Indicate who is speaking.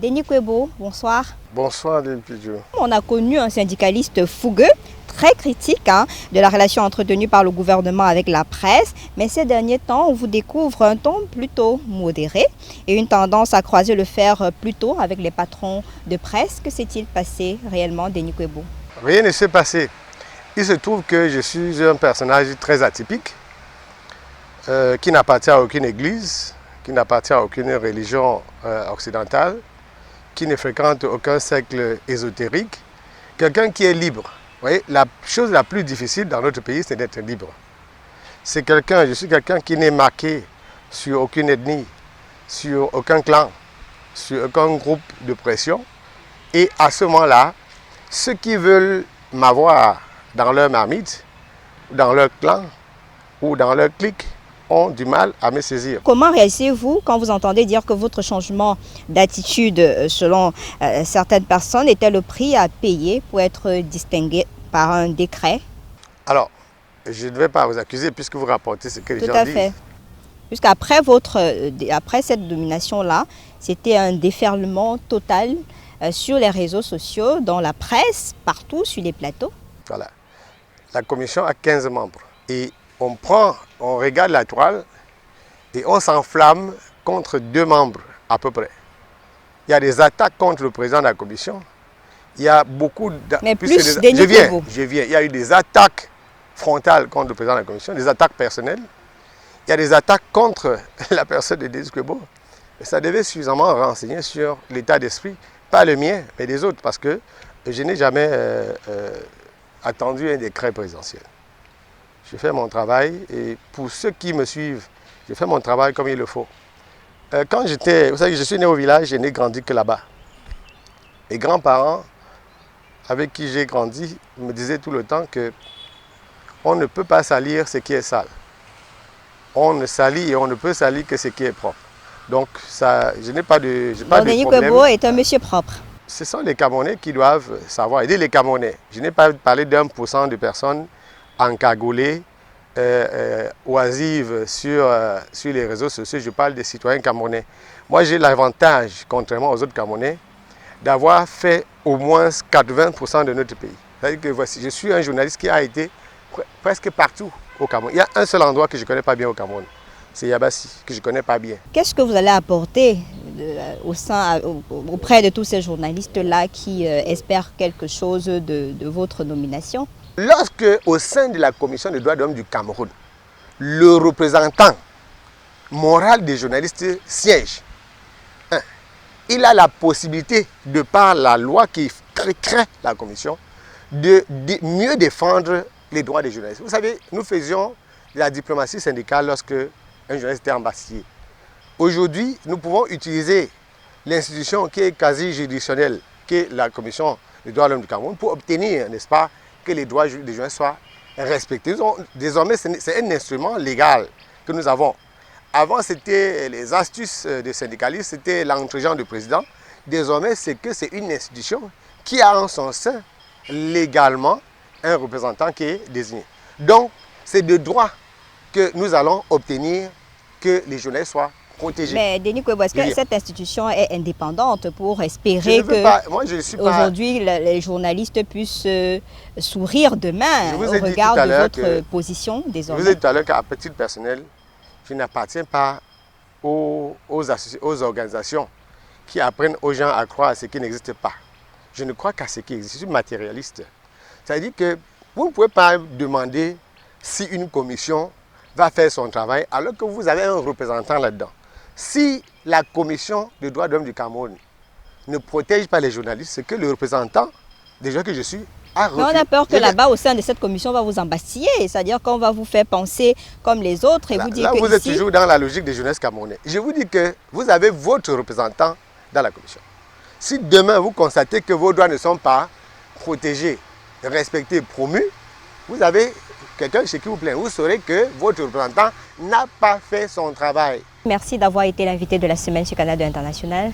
Speaker 1: Denis Kwebo, bonsoir.
Speaker 2: Bonsoir, Denis Pidjo.
Speaker 1: On a connu un syndicaliste fougueux, très critique de la relation entretenue par le gouvernement avec la presse, mais ces derniers temps, on vous découvre un ton plutôt modéré et une tendance à croiser le fer plutôt avec les patrons de presse. Que s'est-il passé réellement, Denis Kwebo?
Speaker 2: Rien ne s'est passé. Il se trouve que je suis un personnage très atypique, qui n'appartient à aucune église, qui n'appartient à aucune religion occidentale, qui ne fréquente aucun cercle ésotérique, quelqu'un qui est libre. Vous voyez, la chose la plus difficile dans notre pays, c'est d'être libre. Je suis quelqu'un qui n'est marqué sur aucune ethnie, sur aucun clan, sur aucun groupe de pression. Et à ce moment-là, ceux qui veulent m'avoir dans leur marmite, dans leur clan ou dans leur clique, ont du mal à me saisir.
Speaker 1: Comment réagissez-vous quand vous entendez dire que votre changement d'attitude, selon certaines personnes, était le prix à payer pour être distingué par un décret?
Speaker 2: Alors, je ne vais pas vous accuser puisque vous rapportez ce que les gens disent.
Speaker 1: Tout à fait. Puisqu'après après cette nomination-là, c'était un déferlement total sur les réseaux sociaux, dans la presse, partout, sur les plateaux.
Speaker 2: Voilà. La commission a 15 membres et on regarde la toile et on s'enflamme contre 2 membres à peu près. Il y a des attaques contre le président de la commission. Il y a beaucoup
Speaker 1: Mais plus Denis Kwebo.
Speaker 2: Je viens. Il y a eu des attaques frontales contre le président de la commission, des attaques personnelles. Il y a des attaques contre la personne de Denis Kwebo. Et ça devait suffisamment renseigner sur l'état d'esprit, pas le mien, mais des autres, parce que je n'ai jamais attendu un décret présidentiel. Je fais mon travail et pour ceux qui me suivent, je fais mon travail comme il le faut. Vous savez, je suis né au village, je n'ai grandi que là-bas. Mes grands-parents, avec qui j'ai grandi, me disaient tout le temps que on ne peut pas salir ce qui est sale. On ne salit et on ne peut salir que ce qui est propre. Donc, je n'ai pas de problème.
Speaker 1: Denis Kwebo est un monsieur propre.
Speaker 2: Ce sont les Camerounais qui doivent savoir aider les Camerounais. Je n'ai pas parlé d'1% de personnes encagoulées, oisives sur les réseaux sociaux. Je parle des citoyens camerounais. Moi, j'ai l'avantage, contrairement aux autres Camerounais, d'avoir fait au moins 80% de notre pays. C'est-à-dire que voici, je suis un journaliste qui a été presque partout au Cameroun. Il y a un seul endroit que je ne connais pas bien au Cameroun. C'est Yabassi, que je ne connais pas bien.
Speaker 1: Qu'est-ce que vous allez apporter auprès de tous ces journalistes-là qui espèrent quelque chose de votre nomination?
Speaker 2: Lorsque, au sein de la Commission des droits de l'homme du Cameroun, le représentant moral des journalistes siège, il a la possibilité, de par la loi qui crée la Commission, de mieux défendre les droits des journalistes. Vous savez, nous faisions de la diplomatie syndicale lorsque un journaliste était embastillé. Aujourd'hui, nous pouvons utiliser l'institution qui est quasi juridictionnelle, qui est la Commission des droits de l'homme du Cameroun, pour obtenir, n'est-ce pas, que les droits des journalistes soient respectés. Désormais, c'est un instrument légal que nous avons. Avant, c'était les astuces des syndicalistes, c'était l'entregent du président. Désormais, c'est une institution qui a en son sein légalement un représentant qui est désigné. Donc, c'est de droit que nous allons obtenir que les journalistes soient protégés.
Speaker 1: Mais Denis Kwebo, est-ce que cette institution est indépendante pour espérer que aujourd'hui les journalistes puissent sourire demain au regard de votre position désormais?
Speaker 2: Je vous ai dit tout à l'heure qu'à titre personnel, je n'appartiens pas aux organisations qui apprennent aux gens à croire à ce qui n'existe pas. Je ne crois qu'à ce qui existe. Je suis matérialiste. C'est-à-dire que vous ne pouvez pas demander si une commission va faire son travail alors que vous avez un représentant là-dedans. Si la commission des droits de l'homme du Cameroun ne protège pas les journalistes, c'est que le représentant des gens que je suis a refusé.
Speaker 1: Mais on a peur que là-bas, au sein de cette commission, on va vous embastiller, c'est-à-dire qu'on va vous faire penser comme les autres et vous dire que
Speaker 2: vous êtes toujours dans la logique des journalistes camerounais. Je vous dis que vous avez votre représentant dans la commission. Si demain vous constatez que vos droits ne sont pas protégés, respectés, promus, vous avez quelqu'un chez qui vous plaît. Vous saurez que votre représentant n'a pas fait son travail.
Speaker 1: Merci d'avoir été l'invité de la semaine sur Canal 2 International.